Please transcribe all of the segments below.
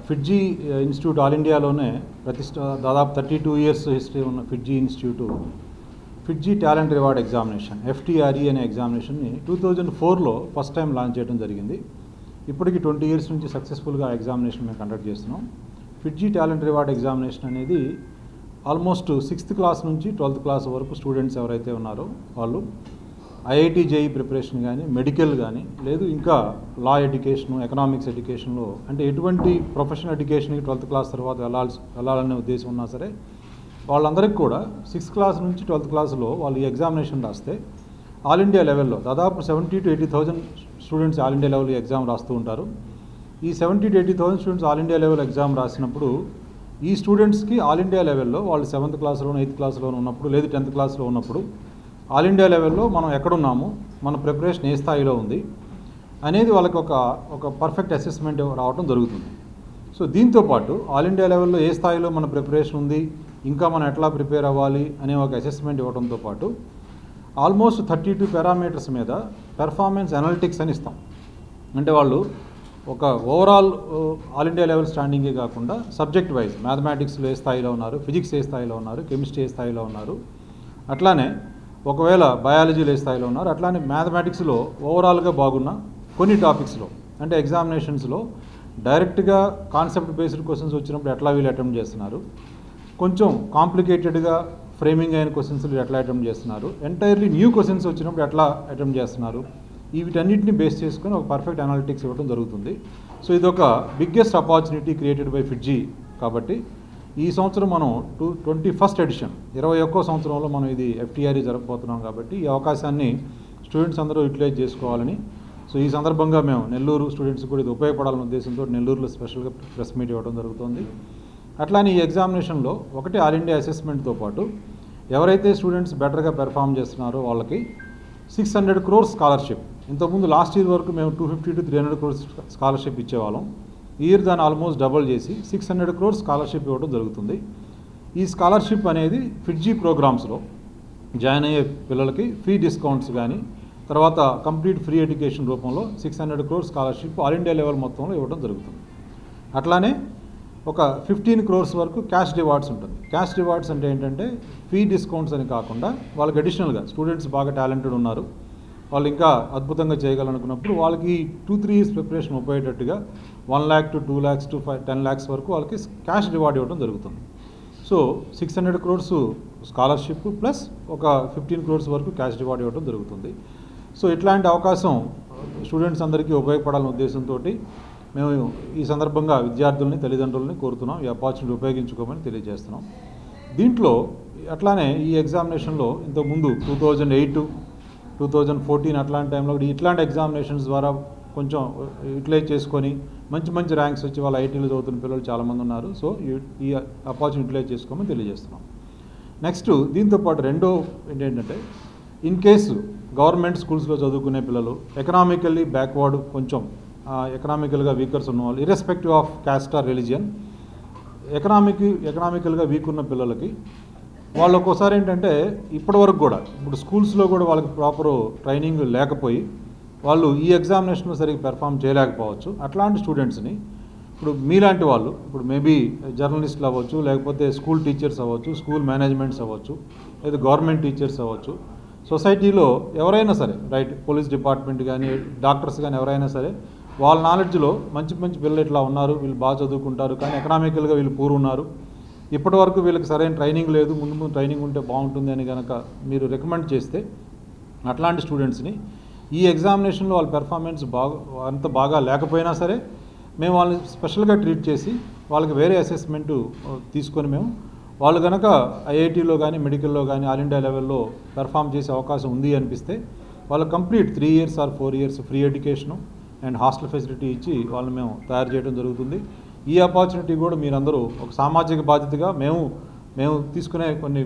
ఫిడ్జీ institute all ఇండియాలోనే దాదాపు 32 years history ఉన్న FIITJEE institute FIITJEE talent reward examination FTRE అనే ఎగ్జామినేషన్ని 2004లో ఫస్ట్ టైం లాంచ్ చేయడం జరిగింది. ఇప్పటికి 20 ఇయర్స్ నుంచి సక్సెస్ఫుల్గా ఎగ్జామినేషన్ మేము కండక్ట్ చేస్తున్నాం. ఫిడ్జీ టాలెంట్ రివార్డ్ ఎగ్జామినేషన్ అనేది ఆల్మోస్ట్ 6th క్లాస్ నుంచి 12th క్లాస్ వరకు స్టూడెంట్స్ ఎవరైతే ఉన్నారో వాళ్ళు IIT JEE ప్రిపరేషన్ కానీ, మెడికల్ కానీ, లేదు ఇంకా లా ఎడ్యుకేషను, ఎకనామిక్స్ ఎడ్యుకేషన్లో అంటే ఎటువంటి ప్రొఫెషనల్ ఎడ్యుకేషన్కి 12th క్లాస్ తర్వాత వెళ్ళాలనే ఉద్దేశం ఉన్నా సరే వాళ్ళందరికీ కూడా 6th క్లాస్ నుంచి 12th క్లాస్లో వాళ్ళు ఈ ఎగ్జామినేషన్ రాస్తే ఆల్ ఇండియా లెవెల్లో దాదాపు 70,000 to 80,000 students all India level exam రాస్తూ ఉంటారు. ఈ 70,000 to 80,000 students all India level exam రాసినప్పుడు ఈ స్టూడెంట్స్కి ఆల్ ఇండియా లెవెల్లో వాళ్ళు 7th క్లాస్లోనూ 8th క్లాస్లోనూ ఉన్నప్పుడు లేదు 10th క్లాస్లో ఉన్నప్పుడు ఆల్ ఇండియా లెవెల్లో మనం ఎక్కడున్నాము, మన ప్రిపరేషన్ ఏ స్థాయిలో ఉంది అనేది వాళ్ళకి ఒక పర్ఫెక్ట్ అసెస్మెంట్ రావడం జరుగుతుంది. సో దీంతోపాటు ఆల్ ఇండియా లెవెల్లో ఏ స్థాయిలో మన ప్రిపరేషన్ ఉంది, ఇంకా మనం ఎట్లా ప్రిపేర్ అవ్వాలి అనే ఒక అసెస్మెంట్ ఇవ్వడంతో పాటు ఆల్మోస్ట్ 32 పారామీటర్స్ మీద పెర్ఫార్మెన్స్ అనలిటిక్స్ అని ఇస్తాం. అంటే వాళ్ళు ఒక ఓవరాల్ ఆల్ ఇండియా లెవెల్ స్టాండింగే కాకుండా సబ్జెక్ట్ వైజ్ మ్యాథమెటిక్స్లో ఏ స్థాయిలో ఉన్నారు, ఫిజిక్స్ ఏ స్థాయిలో ఉన్నారు, కెమిస్ట్రీ ఏ స్థాయిలో ఉన్నారు, అట్లానే ఒకవేళ బయాలజీలో ఏ స్థాయిలో ఉన్నారు, అట్లానే మ్యాథమెటిక్స్లో ఓవరాల్గా బాగున్న కొన్ని టాపిక్స్లో అంటే ఎగ్జామినేషన్స్లో డైరెక్ట్గా కాన్సెప్ట్ బేస్డ్ క్వశ్చన్స్ వచ్చినప్పుడు ఎట్లా వీళ్ళు అటెంప్ట్ చేస్తున్నారు, కొంచెం కాంప్లికేటెడ్గా ఫ్రేమింగ్ అయిన క్వశ్చన్స్ ఎట్లా అటెంప్ట్ చేస్తున్నారు, ఎంటైర్లీ న్యూ క్వశ్చన్స్ వచ్చినప్పుడు ఎట్లా అటెంప్ట్ చేస్తున్నారు, వీటన్నిటిని బేస్ చేసుకొని ఒక పర్ఫెక్ట్ అనాలిటిక్స్ ఇవ్వడం జరుగుతుంది. సో ఇది ఒక బిగ్గెస్ట్ ఆపర్చునిటీ క్రియేటెడ్ బై ఫిడ్జీ. కాబట్టి ఈ సంవత్సరం మనం 21st ఎడిషన్ 21వ సంవత్సరంలో మనం ఇది FTRE జరగబోతున్నాం. కాబట్టి ఈ అవకాశాన్ని స్టూడెంట్స్ అందరూ యూటిలైజ్ చేసుకోవాలని, సో ఈ సందర్భంగా మేము నెల్లూరు స్టూడెంట్స్ కూడా ఇది ఉపయోగపడాలనే ఉద్దేశంతో నెల్లూరులో స్పెషల్గా ప్రెస్ మీట్ ఇవ్వడం జరుగుతుంది. అట్లానే ఈ ఎగ్జామినేషన్లో ఒకటి ఆల్ ఇండియా అసెస్మెంట్తో పాటు ఎవరైతే స్టూడెంట్స్ బెటర్గా పెర్ఫామ్ చేస్తున్నారో వాళ్ళకి 600 crores స్కాలర్షిప్. ఇంతకుముందు లాస్ట్ ఇయర్ వరకు మేము 250 to 300 crores స్కాలర్షిప్ ఇచ్చేవాళ్ళం. ఈ ఇయర్ దాన్ని ఆల్మోస్ట్ డబుల్ చేసి 600 crores స్కాలర్షిప్ ఇవ్వడం జరుగుతుంది. ఈ స్కాలర్షిప్ అనేది ఫిడ్జీ ప్రోగ్రామ్స్లో జాయిన్ అయ్యే పిల్లలకి ఫీ డిస్కౌంట్స్ కానీ, తర్వాత కంప్లీట్ ఫ్రీ ఎడ్యుకేషన్ రూపంలో 600 crores scholarship all India level మొత్తంలో ఇవ్వడం జరుగుతుంది. అట్లానే ఒక 15 crores వరకు క్యాష్ రివార్డ్స్ ఉంటుంది. క్యాష్ రివార్డ్స్ అంటే ఏంటంటే ఫీ డిస్కౌంట్స్ అని కాకుండా వాళ్ళకి అడిషనల్గా స్టూడెంట్స్ బాగా టాలెంటెడ్ ఉన్నారు, వాళ్ళు ఇంకా అద్భుతంగా చేయగలనుకున్నప్పుడు వాళ్ళకి 2-3 years preparation ఉపయోగేటట్టుగా 1 lakh to 2 lakhs to 10 lakhs వరకు వాళ్ళకి క్యాష్ రివార్డ్ ఇవ్వడం జరుగుతుంది. సో 600 crores స్కాలర్షిప్ ప్లస్ ఒక 15 crores వరకు క్యాష్ రివార్డ్ ఇవ్వడం జరుగుతుంది. సో ఇట్లాంటి అవకాశం స్టూడెంట్స్ అందరికీ ఉపయోగపడాలనే ఉద్దేశంతో మేము ఈ సందర్భంగా విద్యార్థుల్ని, తల్లిదండ్రులని కోరుతున్నాం ఈ ఆపర్చునిటీ ఉపయోగించుకోమని తెలియజేస్తున్నాం. దీంట్లో అట్లానే ఈ ఎగ్జామినేషన్లో ఇంతకుముందు 2008, 2014 అట్లాంటి టైంలో ఇట్లాంటి ఎగ్జామినేషన్స్ ద్వారా కొంచెం యూటిలైజ్ చేసుకొని మంచి ర్యాంక్స్ వచ్చి వాళ్ళ ఐటీలో చదువుతున్న పిల్లలు చాలామంది ఉన్నారు. సో ఈ ఆపర్చునిటీ యూటిలైజ్ చేసుకోమని తెలియజేస్తున్నాం. నెక్స్ట్ దీంతోపాటు రెండో ఏంటంటే ఇన్ కేసు గవర్నమెంట్ స్కూల్స్లో చదువుకునే పిల్లలు ఎకనామికల్లీ బ్యాక్వర్డ్, కొంచెం ఎకనామికల్గా వీకర్స్ ఉన్నవాళ్ళు, irrespective of caste or religion, ఎకనామికల్గా వీక్ ఉన్న పిల్లలకి వాళ్ళు ఒక్కోసారి ఏంటంటే ఇప్పటివరకు కూడా ఇప్పుడు స్కూల్స్లో కూడా వాళ్ళకి ప్రాపర్ ట్రైనింగ్ లేకపోయి వాళ్ళు ఈ ఎగ్జామినేషన్లో సరిగ్గా పెర్ఫామ్ చేయలేకపోవచ్చు. అట్లాంటి స్టూడెంట్స్ని ఇప్పుడు మీలాంటి వాళ్ళు, ఇప్పుడు మేబీ జర్నలిస్టులు అవ్వచ్చు, లేకపోతే స్కూల్ టీచర్స్ అవ్వచ్చు, స్కూల్ మేనేజ్మెంట్స్ అవ్వచ్చు, లేదా గవర్నమెంట్ టీచర్స్ అవ్వచ్చు, సొసైటీలో ఎవరైనా సరే, రైట్, పోలీస్ డిపార్ట్మెంట్ కానీ, డాక్టర్స్ కానీ ఎవరైనా సరే వాళ్ళ నాలెడ్జ్లో మంచి పిల్లలు ఇట్లా ఉన్నారు, వీళ్ళు బాగా చదువుకుంటారు, కానీ ఎకనామికల్గా వీళ్ళు పూర్ ఉన్నారు, ఇప్పటి వరకు వీళ్ళకి సరైన ట్రైనింగ్ లేదు, ముందు ట్రైనింగ్ ఉంటే బాగుంటుంది అని కనుక మీరు రికమెండ్ చేస్తే అట్లాంటి స్టూడెంట్స్ని ఈ ఎగ్జామినేషన్లో వాళ్ళ పెర్ఫార్మెన్స్ అంత బాగా లేకపోయినా సరే మేము వాళ్ళని స్పెషల్గా ట్రీట్ చేసి వాళ్ళకి వేరే అసెస్మెంటు తీసుకొని మేము వాళ్ళు కనుక IITలో కానీ, మెడికల్లో కానీ ఆల్ ఇండియా లెవెల్లో పెర్ఫామ్ చేసే అవకాశం ఉంది అనిపిస్తే వాళ్ళు complete 3 years or 4 years free education and hostel facility ఇచ్చి వాళ్ళని మేము తయారు చేయడం జరుగుతుంది. ఈ ఆపర్చునిటీ కూడా మీరందరూ ఒక సామాజిక బాధ్యతగా మేము తీసుకునే కొన్ని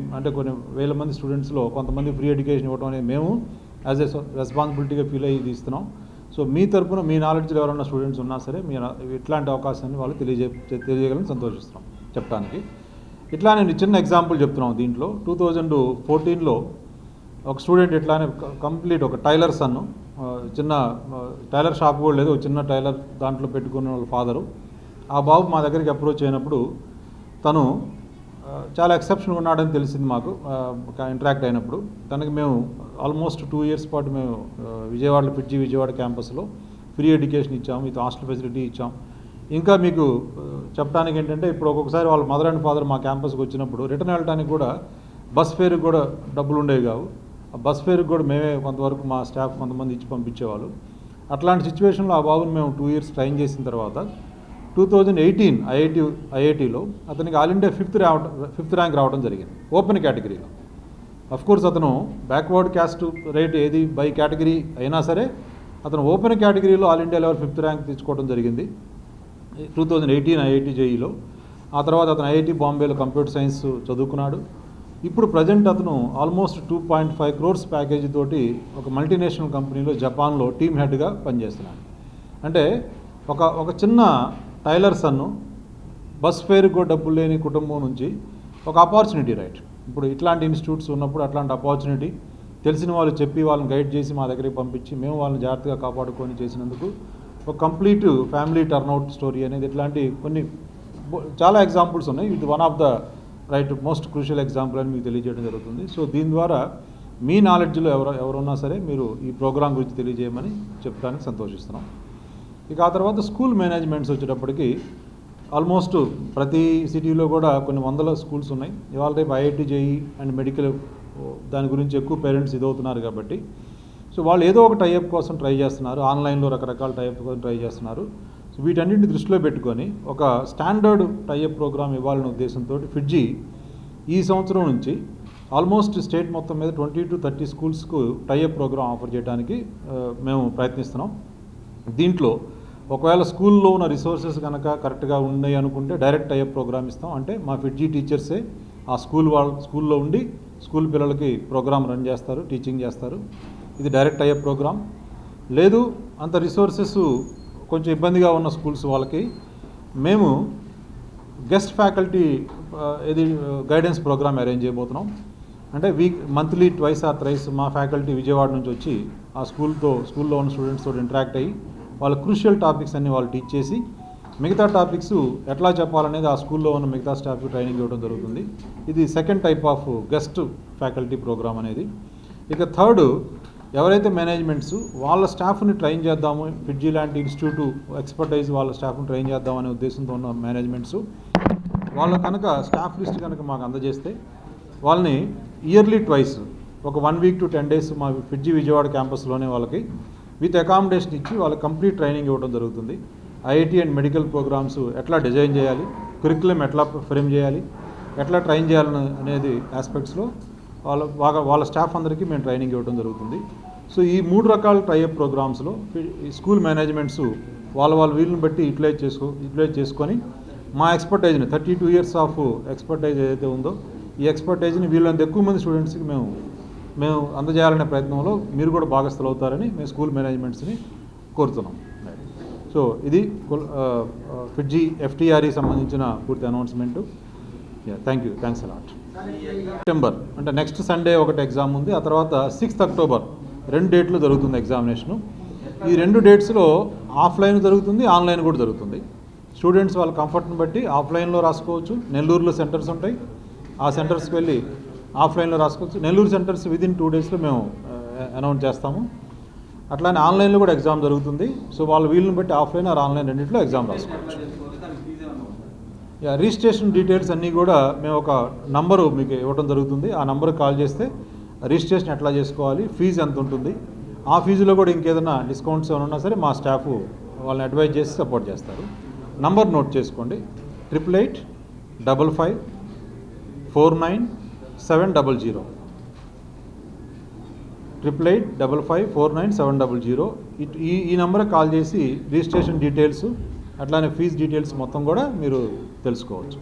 వేల మంది స్టూడెంట్స్లో కొంతమంది ఫ్రీ ఎడ్యుకేషన్ ఇవ్వడం అనేది మేము యాజ్ ఎ రెస్పాన్సిబిలిటీగా ఫీల్ అయ్యి ఇస్తున్నాం. సో మీ తరపున మీ నాలెడ్జ్లో ఎవరైనా స్టూడెంట్స్ ఉన్నా సరే మీరు ఇట్లాంటి అవకాశాన్ని వాళ్ళు తెలియజేయగలని సంతోషిస్తున్నాం చెప్పడానికి. ఇట్లా నేను చిన్న ఎగ్జాంపుల్ చెప్తున్నాం. దీంట్లో 2014లో ఒక స్టూడెంట్ ఇట్లానే కంప్లీట్ ఒక టైలర్ సన్ను చిన్న టైలర్ షాప్ కూడా లేదు, చిన్న టైలర్ దాంట్లో పెట్టుకున్న వాళ్ళ ఫాదరు. ఆ బాబు మా దగ్గరికి అప్రోచ్ అయినప్పుడు తను చాలా ఎక్సెప్షన్గా ఉన్నాడని తెలిసింది మాకు ఇంటరాక్ట్ అయినప్పుడు. తనకి మేము ఆల్మోస్ట్ 2 ఇయర్స్ పాటు మేము విజయవాడలో ఫిడ్జీ విజయవాడ క్యాంపస్లో ఫ్రీ ఎడ్యుకేషన్ ఇచ్చాము, విత్ హాస్టల్ ఫెసిలిటీ ఇచ్చాం. ఇంకా మీకు చెప్పడానికి ఏంటంటే, ఇప్పుడు ఒక్కొక్కసారి వాళ్ళ మదర్ అండ్ ఫాదర్ మా క్యాంపస్కి వచ్చినప్పుడు రిటర్న్ వెళ్ళడానికి కూడా బస్ ఫేర్కి కూడా డబ్బులు ఉండేవి కావు. ఆ బస్ ఫేర్కి కూడా మేమే కొంతవరకు మా స్టాఫ్ కొంతమంది ఇచ్చి పంపించేవాళ్ళు. అట్లాంటి సిచ్యువేషన్లో ఆ బాబుని మేము 2 ఇయర్స్ ట్రైన్ చేసిన తర్వాత 2018 ఐఐటీలో అతనికి ఆల్ ఇండియా 5th ర్యాంక్ రావడం జరిగింది ఓపెన్ కేటగిరీలో. కోర్స్ అతను బ్యాక్వర్డ్ క్యాస్ట్ రేట్ ఏది బై కేటగిరీ అయినా సరే అతను ఓపెన్ కేటగిరీలో all India level 5th rank తెచ్చుకోవడం జరిగింది 2018 ఐఐటి జేఈలో. ఆ తర్వాత అతను ఐఐటి బాంబేలో కంప్యూటర్ సైన్స్ చదువుకున్నాడు. ఇప్పుడు ప్రజెంట్ అతను ఆల్మోస్ట్ 2.5 crores ప్యాకేజీ తోటి ఒక మల్టీనేషనల్ కంపెనీలో జపాన్లో టీమ్ హెడ్గా పనిచేస్తున్నాడు. అంటే ఒక చిన్న టైలర్ సన్ను బస్ ఫేర్కి కూడా డబ్బులు లేని కుటుంబం నుంచి ఒక ఆపర్చునిటీ, రైట్? ఇప్పుడు ఇట్లాంటి ఇన్స్టిట్యూట్స్ ఉన్నప్పుడు అట్లాంటి ఆపర్చునిటీ తెలిసిన వాళ్ళు చెప్పి వాళ్ళని గైడ్ చేసి మా దగ్గరికి పంపించి మేము వాళ్ళని జాగ్రత్తగా కాపాడుకొని చేసినందుకు ఒక కంప్లీట్ ఫ్యామిలీ టర్న్అవుట్ స్టోరీ అనేది ఇట్లాంటి కొన్ని చాలా ఎగ్జాంపుల్స్ ఉన్నాయి. ఇది one of the most crucial example అని మీకు తెలియజేయడం జరుగుతుంది. సో దీని ద్వారా మీ నాలెడ్జ్లో ఎవరున్నా సరే మీరు ఈ ప్రోగ్రాం గురించి తెలియజేయమని చెప్పడానికి సంతోషిస్తున్నాం. ఇక ఆ తర్వాత స్కూల్ మేనేజ్మెంట్స్ వచ్చేటప్పటికి ఆల్మోస్ట్ ప్రతి సిటీలో కూడా కొన్ని వందల స్కూల్స్ ఉన్నాయి. ఇవాళ రేపు ఐఐటి జేఈ అండ్ మెడికల్ దాని గురించి ఎక్కువ పేరెంట్స్ ఇదవుతున్నారు కాబట్టి సో వాళ్ళు ఏదో ఒక టైఅప్ కోసం ట్రై చేస్తున్నారు, ఆన్లైన్లో రకరకాల టైఅప్ కోసం ట్రై చేస్తున్నారు. సో వీటన్నింటిని దృష్టిలో పెట్టుకొని ఒక స్టాండర్డ్ టైఅప్ ప్రోగ్రామ్ ఇవ్వాలనే ఉద్దేశంతో ఫిడ్జీ ఈ సంవత్సరం నుంచి ఆల్మోస్ట్ స్టేట్ మొత్తం మీద 20 to 30 స్కూల్స్కు టైఅప్ ప్రోగ్రామ్ ఆఫర్ చేయడానికి మేము ప్రయత్నిస్తున్నాం. దీంట్లో ఒకవేళ స్కూల్లో ఉన్న రిసోర్సెస్ కనుక కరెక్ట్గా ఉన్నాయి అనుకుంటే డైరెక్ట్ టైఅప్ ప్రోగ్రామ్ ఇస్తాం. అంటే మా ఫిడ్జీ టీచర్సే ఆ స్కూల్లో ఉండి స్కూల్ పిల్లలకి ప్రోగ్రామ్ రన్ చేస్తారు, టీచింగ్ చేస్తారు. ఇది డైరెక్ట్ టైఅప్ ప్రోగ్రామ్. లేదు అంత రిసోర్సెస్ కొంచెం ఇబ్బందిగా ఉన్న స్కూల్స్ వాళ్ళకి మేము guest faculty guidance program arrange చేయబోతున్నాం. అంటే మంత్లీ 2 or 3 మా ఫ్యాకల్టీ విజయవాడ నుంచి వచ్చి ఆ స్కూల్లో ఉన్న స్టూడెంట్స్తో ఇంటరాక్ట్ అయ్యి వాళ్ళ క్రూషియల్ టాపిక్స్ అన్ని వాళ్ళు టీచ్ చేసి మిగతా టాపిక్స్ ఎట్లా చెప్పాలనేది ఆ స్కూల్లో ఉన్న మిగతా స్టాఫ్కి ట్రైనింగ్ ఇవ్వడం జరుగుతుంది. ఇది second type of guest faculty program అనేది. ఇక థర్డ్, ఎవరైతే మేనేజ్మెంట్స్ వాళ్ళ స్టాఫ్ని ట్రైన్ చేద్దాము, ఫిడ్జీ లాంటి ఇన్స్టిట్యూట్ ఎక్స్పర్టైజ్ వాళ్ళ స్టాఫ్ని ట్రైన్ చేద్దామనే ఉద్దేశంతో ఉన్న మేనేజ్మెంట్స్ వాళ్ళ కనుక స్టాఫ్ లిస్ట్ కనుక మాకు అందజేస్తే వాళ్ళని ఇయర్లీ ట్వైస్ ఒక 1 week to 10 days మా ఫిడ్జీ విజయవాడ క్యాంపస్లోనే వాళ్ళకి విత్ అకామిడేషన్ ఇచ్చి వాళ్ళకి కంప్లీట్ ట్రైనింగ్ ఇవ్వడం జరుగుతుంది. ఐఐటి అండ్ మెడికల్ ప్రోగ్రామ్స్ ఎట్లా డిజైన్ చేయాలి, కరిక్యులం ఎట్లా ఫ్రేమ్ చేయాలి, ఎట్లా ట్రైన్ చేయాలని అనేది ఆస్పెక్ట్స్లో వాళ్ళ స్టాఫ్ అందరికీ మేము ట్రైనింగ్ ఇవ్వడం జరుగుతుంది. సో ఈ 3 రకాల టైఅప్ ప్రోగ్రామ్స్లో స్కూల్ మేనేజ్మెంట్స్ వాళ్ళ వీళ్ళని బట్టి యూటిలైజ్ చేసుకొని మా ఎక్స్పర్టైజ్ని 32 years ఆఫ్ ఎక్స్పర్టైజ్ ఏదైతే ఉందో ఈ ఎక్స్పర్టైజ్ని వీళ్ళంత ఎక్కువ మంది స్టూడెంట్స్కి మేము అందజేయాలనే ప్రయత్నంలో మీరు కూడా భాగస్థులు అవుతారని మేము స్కూల్ మేనేజ్మెంట్స్ని కోరుతున్నాం. సో ఇది ఫిడ్జీ FTRE సంబంధించిన పూర్తి అనౌన్స్మెంటు. Thanks a lot. సెప్టెంబర్ అంటే నెక్స్ట్ సండే ఒకటి ఎగ్జామ్ ఉంది, ఆ తర్వాత 6th October 2 డేట్లు జరుగుతుంది ఎగ్జామినేషను. ఈ 2 డేట్స్లో ఆఫ్లైన్ జరుగుతుంది, ఆన్లైన్ కూడా జరుగుతుంది. స్టూడెంట్స్ వాళ్ళ కంఫర్ట్ని బట్టి ఆఫ్లైన్లో రాసుకోవచ్చు. నెల్లూరులో సెంటర్స్ ఉంటాయి, ఆ సెంటర్స్కి వెళ్ళి ఆఫ్లైన్లో రాసుకోవచ్చు. నెల్లూరు సెంటర్స్ విదిన్ 2 daysలో మేము అనౌన్స్ చేస్తాము. అట్లానే ఆన్లైన్లో కూడా ఎగ్జామ్ జరుగుతుంది. సో వాళ్ళ వీళ్ళని బట్టి ఆఫ్లైన్ ఆర్ ఆన్లైన్ రెండింటిలో ఎగ్జామ్ రాసుకోవచ్చు. రిజిస్ట్రేషన్ డీటెయిల్స్ అన్నీ కూడా మేము ఒక నంబరు మీకు ఇవ్వడం జరుగుతుంది. ఆ నంబర్కి కాల్ చేస్తే రిజిస్ట్రేషన్ ఎట్లా చేసుకోవాలి, ఫీజు ఎంత ఉంటుంది, ఆ ఫీజులో కూడా ఇంకేదైనా డిస్కౌంట్స్ ఏమైనా ఉన్నా సరే మా స్టాఫ్ వాళ్ళని అడ్వైజ్ చేసి సపోర్ట్ చేస్తారు. నంబర్ నోట్ చేసుకోండి, 8855499700 8855499700. ఈ నెంబర్కి కాల్ చేసి రిజిస్ట్రేషన్ డీటెయిల్స్ అట్లానే ఫీజు డీటెయిల్స్ మొత్తం కూడా మీరు తెలుసుకోవచ్చు.